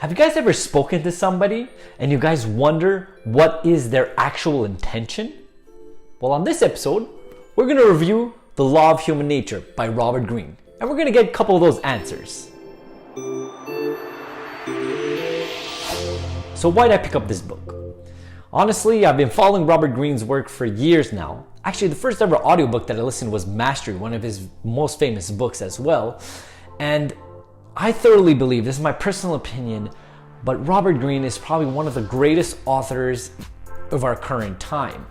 Have you guys ever spoken to somebody and you guys wonder what is their actual intention? Well, on this episode, we're going to review The Law of Human Nature by Robert Greene, and we're going to get a couple of those answers. So why did I pick up this book? Honestly, I've been following Robert Greene's work for years now. Actually, the first ever audiobook that I listened was Mastery, one of his most famous books as well. And I thoroughly believe, this is my personal opinion, but Robert Greene is probably one of the greatest authors of our current time.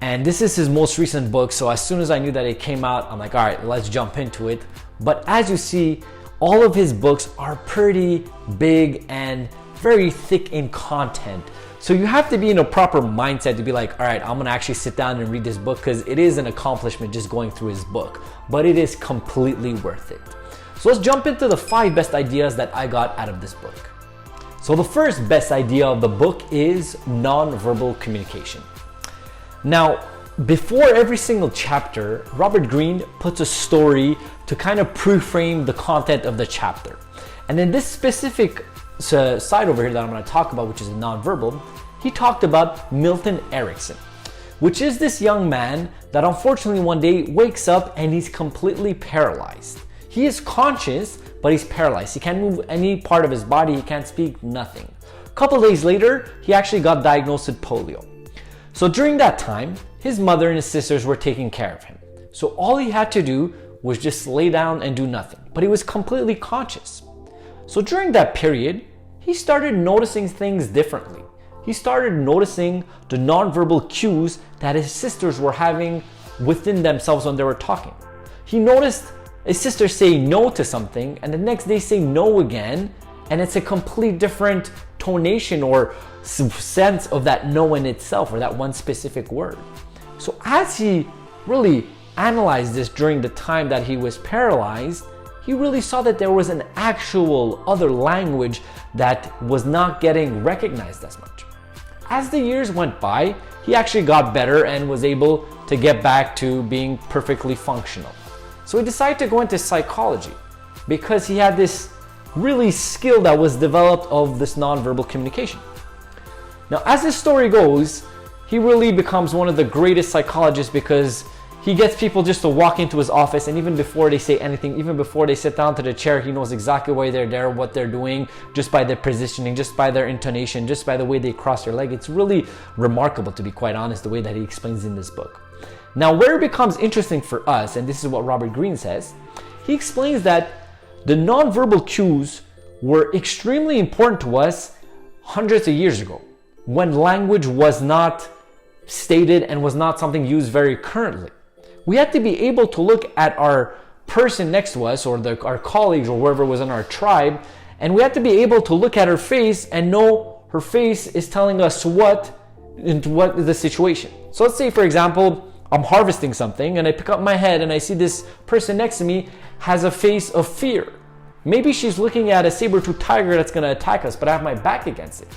And this is his most recent book, so as soon as I knew that it came out, I'm like, all right, let's jump into it. But as you see, all of his books are pretty big and very thick in content. So you have to be in a proper mindset to be like, all right, I'm gonna actually sit down and read this book, because it is an accomplishment just going through his book, but it is completely worth it. So let's jump into the 5 best ideas that I got out of this book. So the first best idea of the book is nonverbal communication. Now, before every single chapter, Robert Greene puts a story to kind of pre-frame the content of the chapter. And in this specific side over here that I'm going to talk about, which is nonverbal, he talked about Milton Erickson, which is this young man that unfortunately one day wakes up and he's completely paralyzed. He is conscious, but he's paralyzed. He can't move any part of his body. He can't speak, nothing. A couple days later, he actually got diagnosed with polio. So during that time, his mother and his sisters were taking care of him. So all he had to do was just lay down and do nothing, but he was completely conscious. So during that period, he started noticing things differently. He started noticing the nonverbal cues that his sisters were having within themselves when they were talking. He noticed his sister say no to something, and the next day say no again, and it's a complete different tonation or sense of that no in itself, or that one specific word. So as he really analyzed this during the time that he was paralyzed, he really saw that there was an actual other language that was not getting recognized as much. As the years went by, he actually got better and was able to get back to being perfectly functional. So he decided to go into psychology because he had this really skill that was developed of this nonverbal communication. Now, as this story goes, he really becomes one of the greatest psychologists because he gets people just to walk into his office, and even before they say anything, even before they sit down to the chair, he knows exactly why they're there, what they're doing, just by their positioning, just by their intonation, just by the way they cross their leg. It's really remarkable, to be quite honest, the way that he explains in this book. Now, where it becomes interesting for us, and this is what Robert Greene says, he explains that the nonverbal cues were extremely important to us hundreds of years ago, when language was not stated and was not something used very currently. We had to be able to look at our person next to us, or our colleagues, or whoever was in our tribe, and we had to be able to look at her face and know her face is telling us what is the situation. So let's say, for example, I'm harvesting something and I pick up my head and I see this person next to me has a face of fear. Maybe she's looking at a saber-toothed tiger that's going to attack us, but I have my back against it.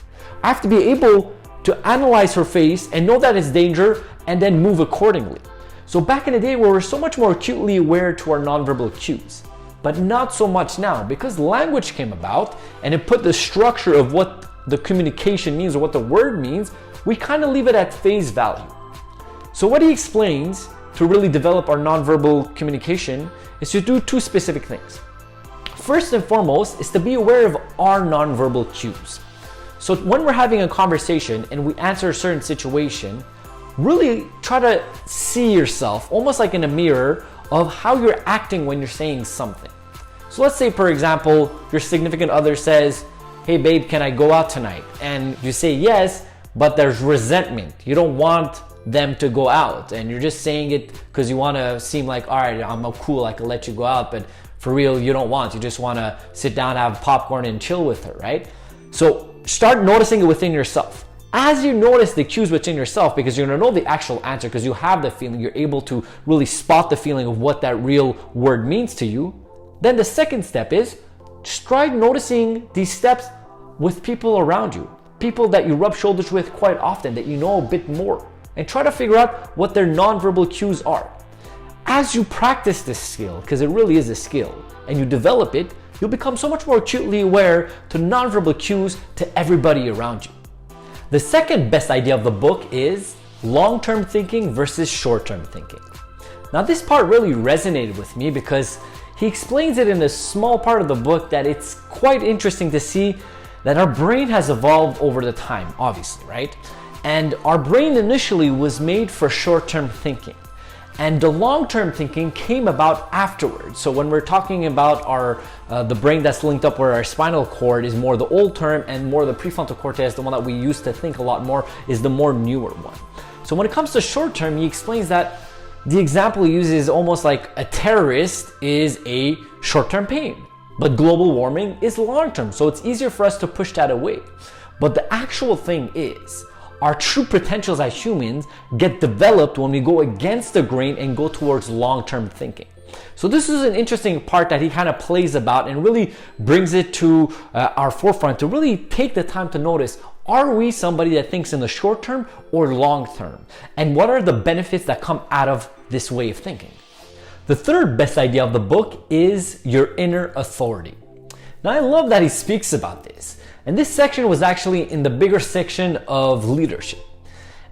I have to be able to analyze her face and know that it's danger and then move accordingly. So back in the day, we were so much more acutely aware to our nonverbal cues, but not so much now, because language came about and it put the structure of what the communication means or what the word means. We kind of leave it at face value. So what he explains to really develop our nonverbal communication is to do 2 specific things. First and foremost is to be aware of our nonverbal cues. So when we're having a conversation and we answer a certain situation, really try to see yourself almost like in a mirror of how you're acting when you're saying something. So let's say, for example, your significant other says, "Hey babe, can I go out tonight?" And you say yes, but there's resentment. You don't want them to go out, and you're just saying it because you want to seem like, all right, I'm cool, I can let you go out, but for real, you don't want. You just want to sit down, have popcorn, and chill with her, right? So start noticing it within yourself. As you notice the cues within yourself, because you're going to know the actual answer, because you have the feeling, you're able to really spot the feeling of what that real word means to you. Then the second step is just try noticing these steps with people around you, people that you rub shoulders with quite often, that you know a bit more, and try to figure out what their nonverbal cues are. As you practice this skill, because it really is a skill, and you develop it, you'll become so much more acutely aware to nonverbal cues to everybody around you. The second best idea of the book is long-term thinking versus short-term thinking. Now this part really resonated with me because he explains it in a small part of the book that it's quite interesting to see that our brain has evolved over the time, obviously, right? And our brain initially was made for short-term thinking. And the long-term thinking came about afterwards. So when we're talking about the brain that's linked up where our spinal cord is more the old term, and more the prefrontal cortex, the one that we used to think a lot more, is the more newer one. So when it comes to short-term, he explains that the example he uses is almost like a terrorist is a short-term pain, but global warming is long-term. So it's easier for us to push that away. But the actual thing is, our true potentials as humans get developed when we go against the grain and go towards long-term thinking. So this is an interesting part that he kind of plays about and really brings it to our forefront to really take the time to notice, are we somebody that thinks in the short term or long term? And what are the benefits that come out of this way of thinking? The third best idea of the book is your inner authority. Now I love that he speaks about this. And this section was actually in the bigger section of leadership.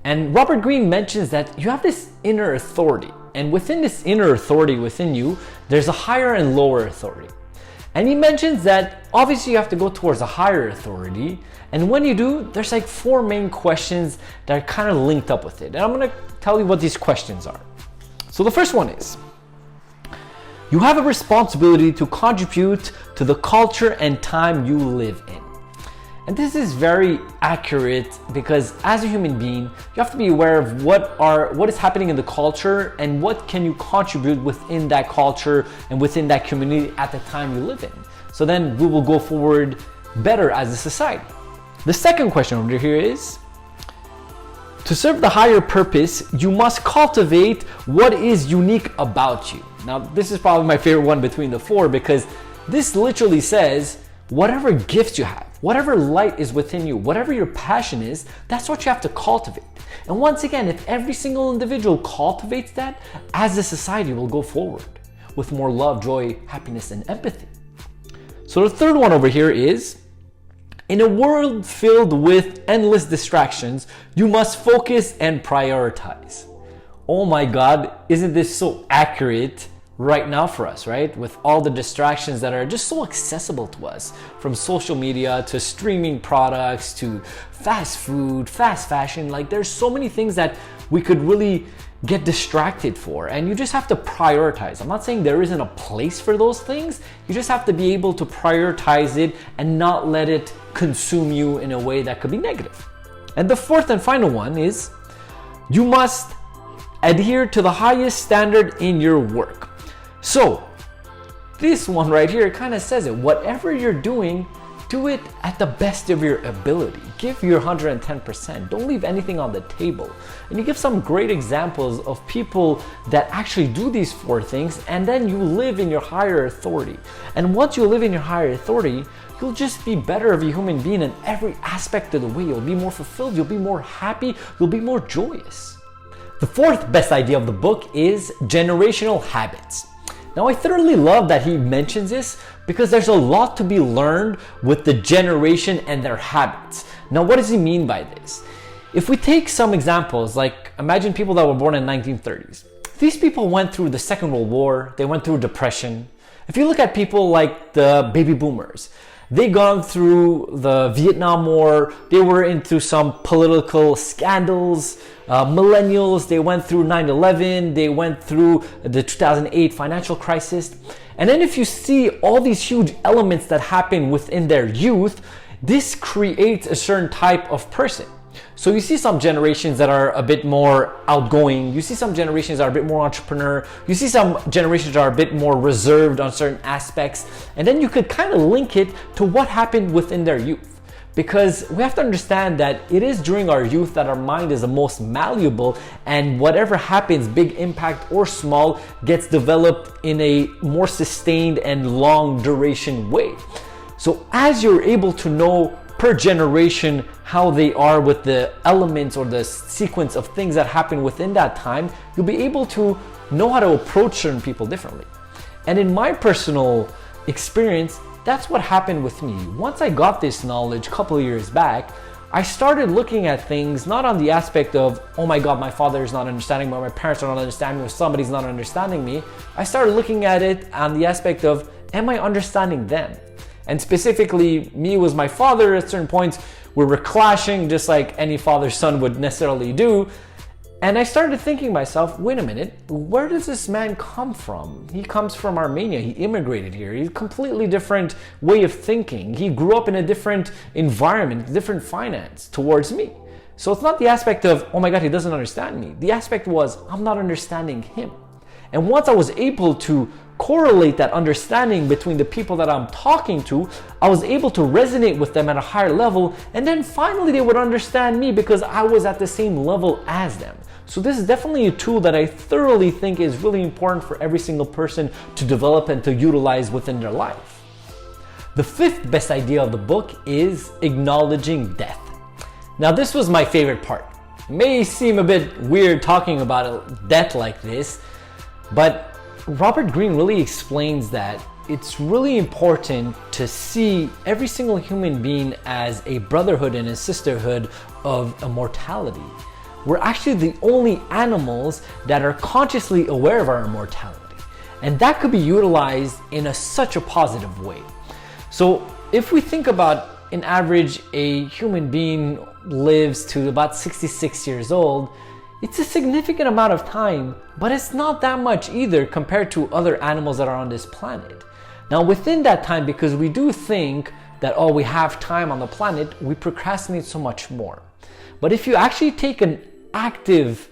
And Robert Greene mentions that you have this inner authority. And within this inner authority within you, there's a higher and lower authority. And he mentions that obviously you have to go towards a higher authority. And when you do, there's like 4 main questions that are kind of linked up with it. And I'm going to tell you what these questions are. So the first one is, you have a responsibility to contribute to the culture and time you live in. And this is very accurate because as a human being, you have to be aware of what is happening in the culture and what can you contribute within that culture and within that community at the time you live in. So then we will go forward better as a society. The second question over here is, to serve the higher purpose, you must cultivate what is unique about you. Now, this is probably my favorite one between the 4 because this literally says, whatever gifts you have, whatever light is within you, whatever your passion is, that's what you have to cultivate. And once again, if every single individual cultivates that, as a society will go forward with more love, joy, happiness, and empathy. So the third one over here is, in a world filled with endless distractions, you must focus and prioritize. Oh my God, isn't this so accurate right now for us, right? With all the distractions that are just so accessible to us, from social media to streaming products to fast food, fast fashion, like there's so many things that we could really get distracted for, and you just have to prioritize. I'm not saying there isn't a place for those things, you just have to be able to prioritize it and not let it consume you in a way that could be negative. And the fourth and final one is, you must adhere to the highest standard in your work. So this one right here kind of says it. Whatever you're doing, do it at the best of your ability. Give your 110%. Don't leave anything on the table. And you give some great examples of people that actually do these 4 things, and then you live in your higher authority. And once you live in your higher authority, you'll just be better of a human being in every aspect of the way. You'll be more fulfilled, you'll be more happy, you'll be more joyous. The fourth best idea of the book is generational habits. Now, I thoroughly love that he mentions this because there's a lot to be learned with the generation and their habits. Now, what does he mean by this? If we take some examples, like imagine people that were born in 1930s. These people went through the Second World War, they went through depression. If you look at people like the baby boomers, they gone through the Vietnam War, they were into some political scandals. Millennials, they went through 9/11, they went through the 2008 financial crisis. And then if you see all these huge elements that happen within their youth, this creates a certain type of person. So you see some generations that are a bit more outgoing, you see some generations that are a bit more entrepreneur, you see some generations that are a bit more reserved on certain aspects, and then you could kind of link it to what happened within their youth. Because we have to understand that it is during our youth that our mind is the most malleable, and whatever happens, big impact or small, gets developed in a more sustained and long duration way. So as you're able to know per generation how they are with the elements or the sequence of things that happen within that time, you'll be able to know how to approach certain people differently. And in my personal experience, that's what happened with me. Once I got this knowledge a couple of years back, I started looking at things not on the aspect of, oh my God, my father is not understanding me, or my parents are not understanding me, or somebody's not understanding me. I started looking at it on the aspect of, am I understanding them? And specifically, me was my father. At certain points, we were clashing, just like any father-son would necessarily do. And I started thinking to myself, wait a minute, where does this man come from? He comes from Armenia. He immigrated here. He's a completely different way of thinking. He grew up in a different environment, different finance towards me. So it's not the aspect of, oh my God, he doesn't understand me. The aspect was, I'm not understanding him. And once I was able to correlate that understanding between the people that I'm talking to, I was able to resonate with them at a higher level, and then finally they would understand me because I was at the same level as them. So this is definitely a tool that I thoroughly think is really important for every single person to develop and to utilize within their life. The fifth best idea of the book is acknowledging death. Now this was my favorite part. It may seem a bit weird talking about death like this, but Robert Greene really explains that it's really important to see every single human being as a brotherhood and a sisterhood of immortality. We're actually the only animals that are consciously aware of our immortality. And that could be utilized in such a positive way. So if we think about an average, a human being lives to about 66 years old, it's a significant amount of time, but it's not that much either compared to other animals that are on this planet. Now within that time, because we do think that, oh, we have time on the planet, we procrastinate so much more. But if you actually take an active,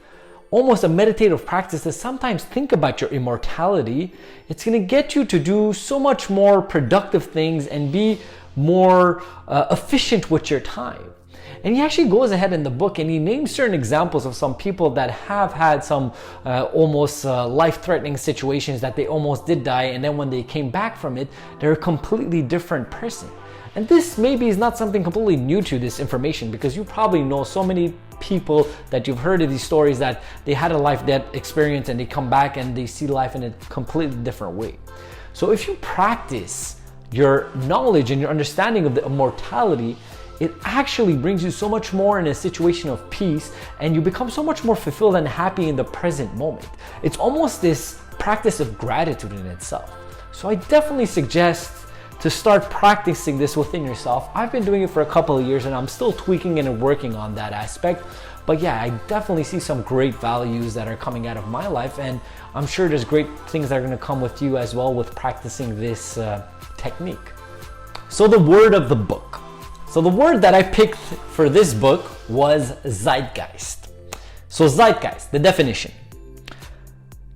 almost a meditative practice to sometimes think about your immortality, it's going to get you to do so much more productive things and be more efficient with your time. And he actually goes ahead in the book and he names certain examples of some people that have had some almost life-threatening situations that they almost did die, and then when they came back from it, they're a completely different person. And this maybe is not something completely new to this information, because you probably know so many people that you've heard of these stories that they had a life-death experience and they come back and they see life in a completely different way. So if you practice your knowledge and your understanding of the immortality, it actually brings you so much more in a situation of peace, and you become so much more fulfilled and happy in the present moment. It's almost this practice of gratitude in itself. So I definitely suggest to start practicing this within yourself. I've been doing it for a couple of years and I'm still tweaking and working on that aspect. But yeah, I definitely see some great values that are coming out of my life, and I'm sure there's great things that are going to come with you as well with practicing this technique. So the word of the book. So the word that I picked for this book was zeitgeist. So zeitgeist, the definition: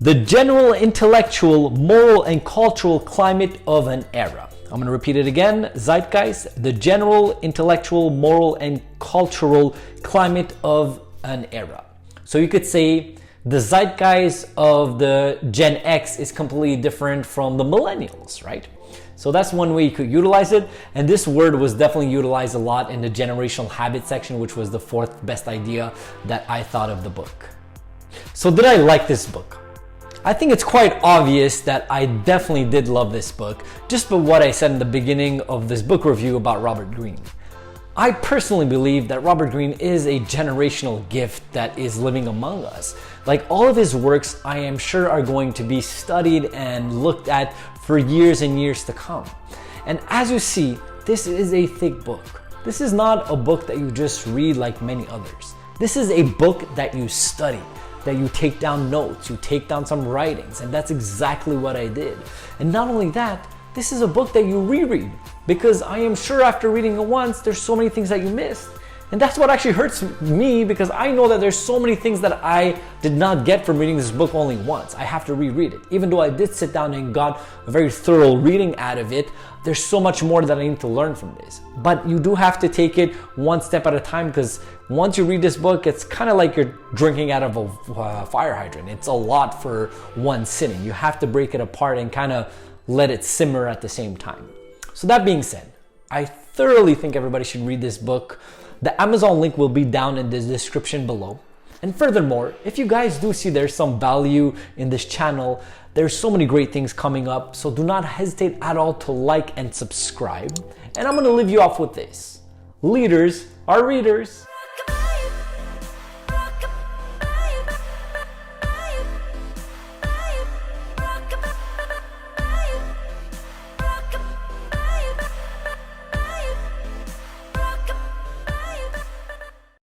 the general intellectual, moral, and cultural climate of an era. I'm going to repeat it again. Zeitgeist, the general intellectual, moral, and cultural climate of an era. So you could say the zeitgeist of the Gen X is completely different from the millennials, right? So that's one way you could utilize it. And this word was definitely utilized a lot in the generational habit section, which was the fourth best idea that I thought of the book. So did I like this book? I think it's quite obvious that I definitely did love this book, just by what I said in the beginning of this book review about Robert Greene. I personally believe that Robert Greene is a generational gift that is living among us. Like all of his works, I am sure are going to be studied and looked at for years and years to come. And as you see, this is a thick book. This is not a book that you just read like many others. This is a book that you study, that you take down notes, you take down some writings, and that's exactly what I did. And not only that, this is a book that you reread, because I am sure after reading it once, there's so many things that you missed. And that's what actually hurts me, because I know that there's so many things that I did not get from reading this book only once. I have to reread it. Even though I did sit down and got a very thorough reading out of it, there's so much more that I need to learn from this. But you do have to take it one step at a time, because once you read this book, it's kind of like you're drinking out of a fire hydrant. It's a lot for one sitting. You have to break it apart and kind of let it simmer at the same time. So that being said, I thoroughly think everybody should read this book. The Amazon link will be down in the description below. And furthermore, if you guys do see there's some value in this channel, there's so many great things coming up, so do not hesitate at all to like and subscribe. And I'm gonna leave you off with this. Leaders are readers.